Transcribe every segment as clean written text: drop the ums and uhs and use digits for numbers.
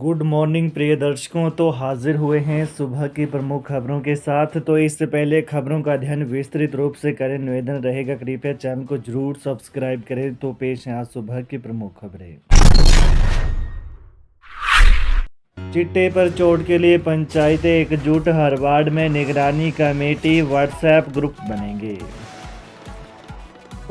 Good morning प्रिय दर्शकों। तो हाजिर हुए हैं सुबह की प्रमुख खबरों के साथ। तो इससे पहले खबरों का अध्ययन विस्तृत रूप से करें, निवेदन रहेगा कृपया चैनल को जरूर सब्सक्राइब करें। तो पेश है आज सुबह की प्रमुख खबरें। चिट्टे पर चोट के लिए पंचायतें एकजुट, हर वार्ड में निगरानी कमेटी, व्हाट्सएप ग्रुप बनेंगे।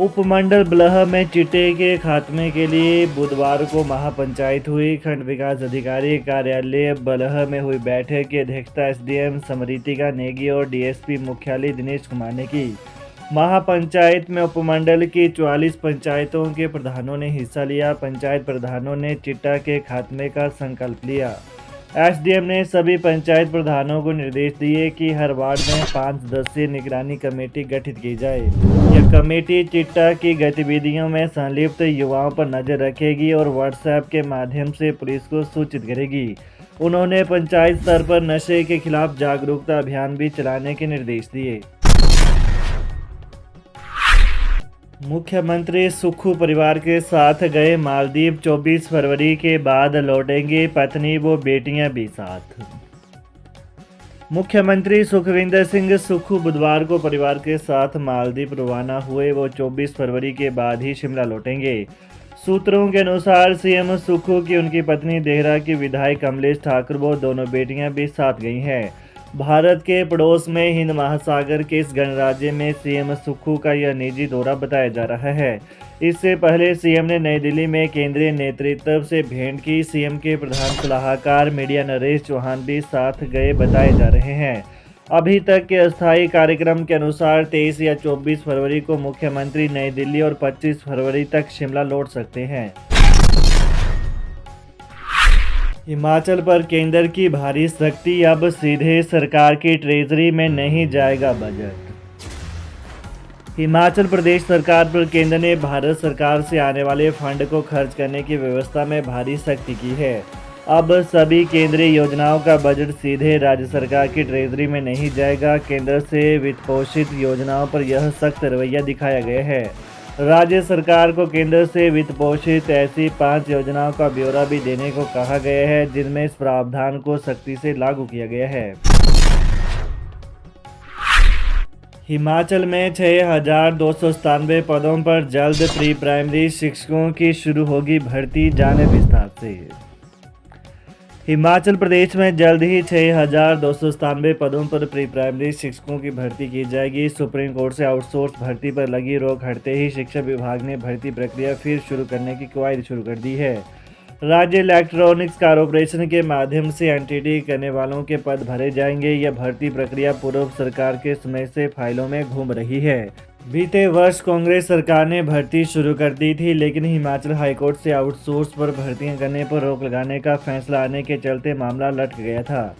उपमंडल बलह में चिट्टे के खात्मे के लिए बुधवार को महापंचायत हुई। खंड विकास अधिकारी कार्यालय बलह में हुई बैठक की अध्यक्षता एसडीएम समरीतिका नेगी और डीएसपी मुख्यालय दिनेश कुमार ने की। महापंचायत में उपमंडल की 44 पंचायतों के प्रधानों ने हिस्सा लिया। पंचायत प्रधानों ने चिट्टा के खात्मे का संकल्प लिया। एसडीएम ने सभी पंचायत प्रधानों को निर्देश दिए कि हर वार्ड में 5 सदस्यीय निगरानी कमेटी गठित की जाए। यह कमेटी चिट्टा की गतिविधियों में संलिप्त युवाओं पर नजर रखेगी और व्हाट्सएप के माध्यम से पुलिस को सूचित करेगी। उन्होंने पंचायत स्तर पर नशे के खिलाफ जागरूकता अभियान भी चलाने के निर्देश दिए। मुख्यमंत्री सुक्खू परिवार के साथ गए मालदीव, 24 फरवरी के बाद लौटेंगे पत्नी व बेटियां भी साथ। मुख्यमंत्री सुखविंदर सिंह सुक्खू बुधवार को परिवार के साथ मालदीव रवाना हुए। वो 24 फरवरी के बाद ही शिमला लौटेंगे। सूत्रों के अनुसार सीएम सुक्खू की उनकी पत्नी देहरा की विधायक कमलेश ठाकुर व दोनों बेटियां भी साथ गई हैं। भारत के पड़ोस में हिंद महासागर के इस गणराज्य में सीएम सुक्खू का यह निजी दौरा बताया जा रहा है। इससे पहले सीएम ने नई दिल्ली में केंद्रीय नेतृत्व से भेंट की। सीएम के प्रधान सलाहकार मीडिया नरेश चौहान भी साथ गए बताए जा रहे हैं। अभी तक के अस्थायी कार्यक्रम के अनुसार 23 या 24 फरवरी को मुख्यमंत्री नई दिल्ली और 25 फरवरी तक शिमला लौट सकते हैं। हिमाचल पर केंद्र की भारी सख्ती, अब सीधे सरकार की ट्रेजरी में नहीं जाएगा बजट। हिमाचल प्रदेश सरकार पर केंद्र ने भारत सरकार से आने वाले फंड को खर्च करने की व्यवस्था में भारी सख्ती की है। अब सभी केंद्रीय योजनाओं का बजट सीधे राज्य सरकार की ट्रेजरी में नहीं जाएगा। केंद्र से वित्त पोषित योजनाओं पर यह सख्त रवैया दिखाया गया है। राज्य सरकार को केंद्र से वित्त पोषित ऐसी 5 योजनाओं का ब्यौरा भी देने को कहा गया है, जिनमें इस प्रावधान को सख्ती से लागू किया गया है। हिमाचल में 6,297 पदों पर जल्द प्री प्राइमरी शिक्षकों की शुरू होगी भर्ती, जाने विस्तार से। हिमाचल प्रदेश में जल्द ही 6,297 पदों पर प्री प्राइमरी शिक्षकों की भर्ती की जाएगी। सुप्रीम कोर्ट से आउटसोर्स भर्ती पर लगी रोक हटते ही शिक्षा विभाग ने भर्ती प्रक्रिया फिर शुरू करने की कवायद शुरू कर दी है। राज्य इलेक्ट्रॉनिक्स कॉर्पोरेशन के माध्यम से एनटीटी करने वालों के पद भरे जाएंगे। यह भर्ती प्रक्रिया पूर्व सरकार के समय से फाइलों में घूम रही है। बीते वर्ष कांग्रेस सरकार ने भर्ती शुरू कर दी थी, लेकिन हिमाचल हाईकोर्ट से आउटसोर्स पर भर्तियां करने पर रोक लगाने का फैसला आने के चलते मामला लटक गया था।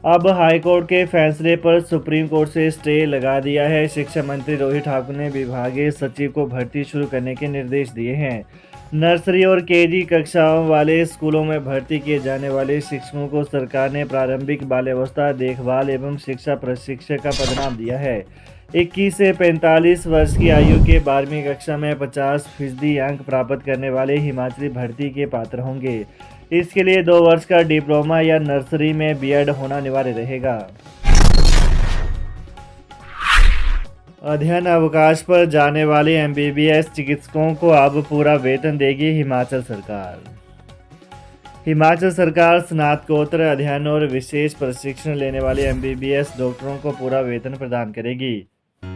अब हाईकोर्ट के फैसले पर सुप्रीम कोर्ट से स्टे लगा दिया है। शिक्षा मंत्री रोहित ठाकुर ने विभागीय सचिव को भर्ती शुरू करने के निर्देश दिए हैं। नर्सरी और केजी कक्षाओं वाले स्कूलों में भर्ती किए जाने वाले शिक्षकों को सरकार ने प्रारंभिक बाल्यावस्था देखभाल एवं शिक्षा प्रशिक्षक का पदनाम दिया है। 21 से 45 वर्ष की आयु के 12वीं कक्षा में 50% अंक प्राप्त करने वाले हिमाचली भर्ती के पात्र होंगे। इसके लिए 2 वर्ष का डिप्लोमा या नर्सरी में बीएड होना अनिवार्य रहेगा। अध्ययन अवकाश पर जाने वाले एमबीबीएस चिकित्सकों को अब पूरा वेतन देगी हिमाचल सरकार। हिमाचल सरकार स्नातकोत्तर अध्ययन और विशेष प्रशिक्षण लेने वाले एमबीबीएस डॉक्टरों को पूरा वेतन प्रदान करेगी।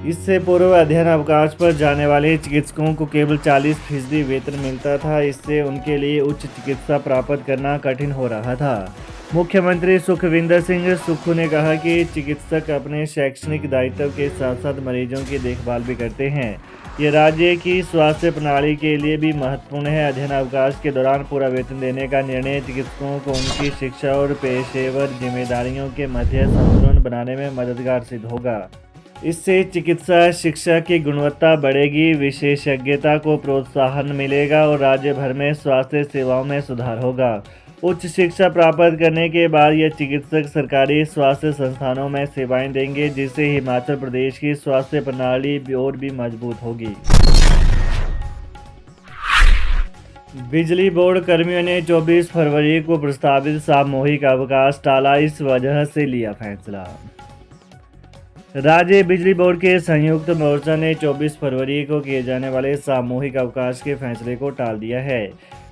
इससे पूर्व अध्ययन अवकाश पर जाने वाले चिकित्सकों को केवल 40% वेतन मिलता था। इससे उनके लिए उच्च चिकित्सा प्राप्त करना कठिन हो रहा था। मुख्यमंत्री सुखविंदर सिंह सुक्खू ने कहा कि चिकित्सक अपने शैक्षणिक दायित्व के साथ साथ मरीजों की देखभाल भी करते हैं। ये राज्य की स्वास्थ्य प्रणाली के लिए भी महत्वपूर्ण है। अध्ययन अवकाश के दौरान पूरा वेतन देने का निर्णय चिकित्सकों को उनकी शिक्षा और पेशेवर जिम्मेदारियों के मध्य संतुलन बनाने में मददगार सिद्ध होगा। इससे चिकित्सा शिक्षा की गुणवत्ता बढ़ेगी, विशेषज्ञता को प्रोत्साहन मिलेगा और राज्य भर में स्वास्थ्य सेवाओं में सुधार होगा। उच्च शिक्षा प्राप्त करने के बाद ये चिकित्सक सरकारी स्वास्थ्य संस्थानों में सेवाएं देंगे, जिससे हिमाचल प्रदेश की स्वास्थ्य प्रणाली और भी मजबूत होगी। बिजली बोर्ड कर्मियों ने 24 फरवरी को प्रस्तावित सामूहिक अवकाश टाला, इस वजह से लिया फैसला। राज्य बिजली बोर्ड के संयुक्त मोर्चा ने 24 फरवरी को किए जाने वाले सामूहिक अवकाश के फैसले को टाल दिया है।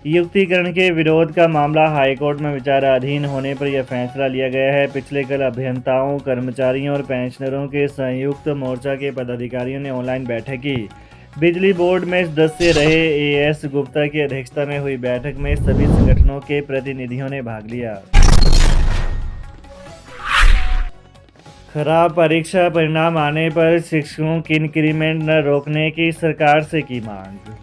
युक्तिकरण के विरोध का मामला हाईकोर्ट में विचाराधीन होने पर यह फैसला लिया गया है। पिछले कल अभियंताओं, कर्मचारियों और पेंशनरों के संयुक्त मोर्चा के पदाधिकारियों ने ऑनलाइन बैठक की। बिजली बोर्ड में सदस्य रहे एएस गुप्ता की अध्यक्षता में हुई बैठक में सभी संगठनों के प्रतिनिधियों ने भाग लिया। खराब परीक्षा परिणाम आने पर शिक्षकों की इंक्रीमेंट न रोकने की सरकार से की मांग।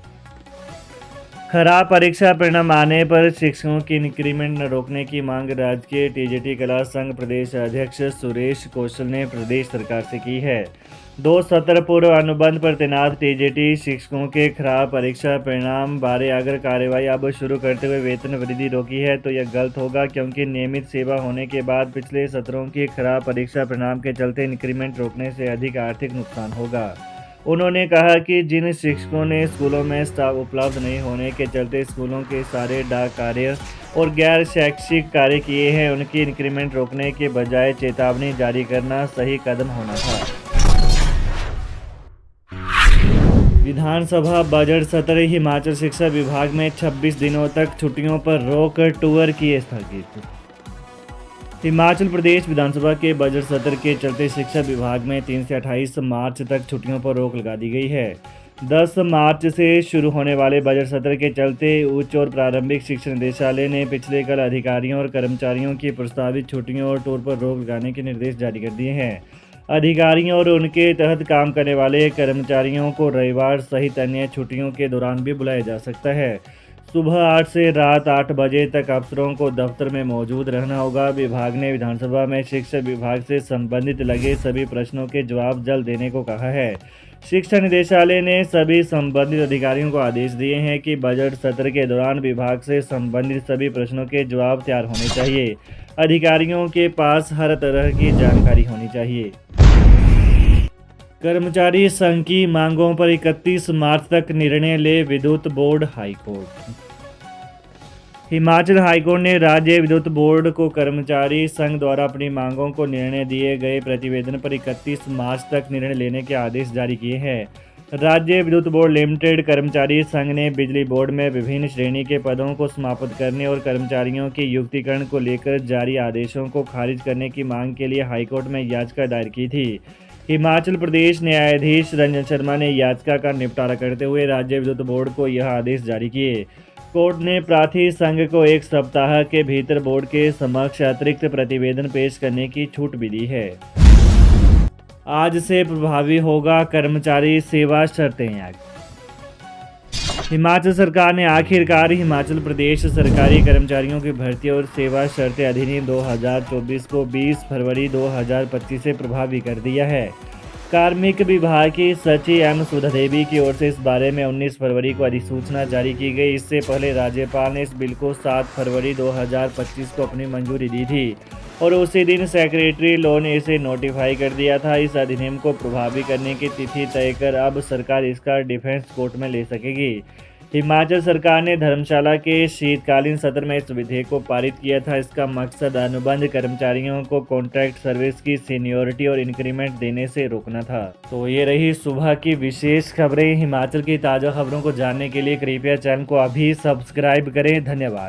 खराब परीक्षा परिणाम आने पर शिक्षकों की इंक्रीमेंट न रोकने की मांग राजकीय टीजीटी कला संघ प्रदेश अध्यक्ष सुरेश कौशल ने प्रदेश सरकार से की है। 2 सत्र पूर्व अनुबंध पर तैनात टीजीटी शिक्षकों के खराब परीक्षा परिणाम बारे अगर कार्रवाई अब शुरू करते हुए वेतन वृद्धि रोकी है तो यह गलत होगा, क्योंकि नियमित सेवा होने के बाद पिछले सत्रों की खराब परीक्षा परिणाम के चलते इंक्रीमेंट रोकने से अधिक आर्थिक नुकसान होगा। उन्होंने कहा कि जिन शिक्षकों ने स्कूलों में स्टाफ उपलब्ध नहीं होने के चलते स्कूलों के सारे डाक कार्य और गैर शैक्षिक कार्य किए हैं, उनकी इंक्रीमेंट रोकने के बजाय चेतावनी जारी करना सही कदम होना था। विधानसभा बजट सत्र, हिमाचल शिक्षा विभाग में 26 दिनों तक छुट्टियों पर रोक, टूर किए स्थगित। हिमाचल प्रदेश विधानसभा के बजट सत्र के चलते शिक्षा विभाग में 3 से 28 मार्च तक छुट्टियों पर रोक लगा दी गई है। 10 मार्च से शुरू होने वाले बजट सत्र के चलते उच्च और प्रारंभिक शिक्षा निदेशालय ने पिछले कल अधिकारियों और कर्मचारियों की प्रस्तावित छुट्टियों और टूर पर रोक लगाने के निर्देश जारी कर दिए हैं। अधिकारियों और उनके तहत काम करने वाले कर्मचारियों को रविवार सहित अन्य छुट्टियों के दौरान भी बुलाया जा सकता है। सुबह 8 से रात 8 बजे तक अफसरों को दफ्तर में मौजूद रहना होगा। विभाग ने विधानसभा में शिक्षा विभाग से संबंधित लगे सभी प्रश्नों के जवाब जल्द देने को कहा है। शिक्षा निदेशालय ने सभी संबंधित अधिकारियों को आदेश दिए हैं कि बजट सत्र के दौरान विभाग से संबंधित सभी प्रश्नों के जवाब तैयार होने चाहिए। अधिकारियों के पास हर तरह की जानकारी होनी चाहिए। कर्मचारी संघ की मांगों पर 31 मार्च तक निर्णय ले विद्युत बोर्ड। हाईकोर्ट। हिमाचल हाईकोर्ट ने राज्य विद्युत बोर्ड को कर्मचारी संघ द्वारा अपनी मांगों को निर्णय दिए गए प्रतिवेदन पर 31 मार्च तक निर्णय लेने के आदेश जारी किए हैं। राज्य विद्युत बोर्ड लिमिटेड कर्मचारी संघ ने बिजली बोर्ड में विभिन्न श्रेणी के पदों को समाप्त करने और कर्मचारियों के युक्तिकरण को लेकर जारी आदेशों को खारिज करने की मांग के लिए हाईकोर्ट में याचिका दायर की थी। हिमाचल प्रदेश न्यायाधीश रंजन शर्मा ने याचिका का निपटारा करते हुए राज्य विद्युत बोर्ड को यह आदेश जारी किए। कोर्ट ने प्रार्थी संघ को 1 सप्ताह के भीतर बोर्ड के समक्ष अतिरिक्त प्रतिवेदन पेश करने की छूट भी दी है। आज से प्रभावी होगा कर्मचारी सेवा शर्तें एक्ट। हिमाचल सरकार ने आखिरकार हिमाचल प्रदेश सरकारी कर्मचारियों की भर्ती और सेवा शर्तें अधिनियम 2024 को 20 फरवरी 2025 से प्रभावी कर दिया है। कार्मिक विभाग की सचिव एम सुधा देवी की ओर से इस बारे में 19 फरवरी को अधिसूचना जारी की गई। इससे पहले राज्यपाल ने इस बिल को 7 फरवरी 2025 को अपनी मंजूरी दी थी और उसी दिन सेक्रेटरी लॉ ने इसे नोटिफाई कर दिया था। इस अधिनियम को प्रभावी करने की तिथि तय कर अब सरकार इसका डिफेंस कोर्ट में ले सकेगी। हिमाचल सरकार ने धर्मशाला के शीतकालीन सत्र में इस विधेयक को पारित किया था। इसका मकसद अनुबंध कर्मचारियों को कॉन्ट्रैक्ट सर्विस की सीनियोरिटी और इंक्रीमेंट देने से रोकना था। तो ये रही सुबह की विशेष खबरें। हिमाचल की ताज़ा खबरों को जानने के लिए कृपया चैनल को अभी सब्सक्राइब करें। धन्यवाद।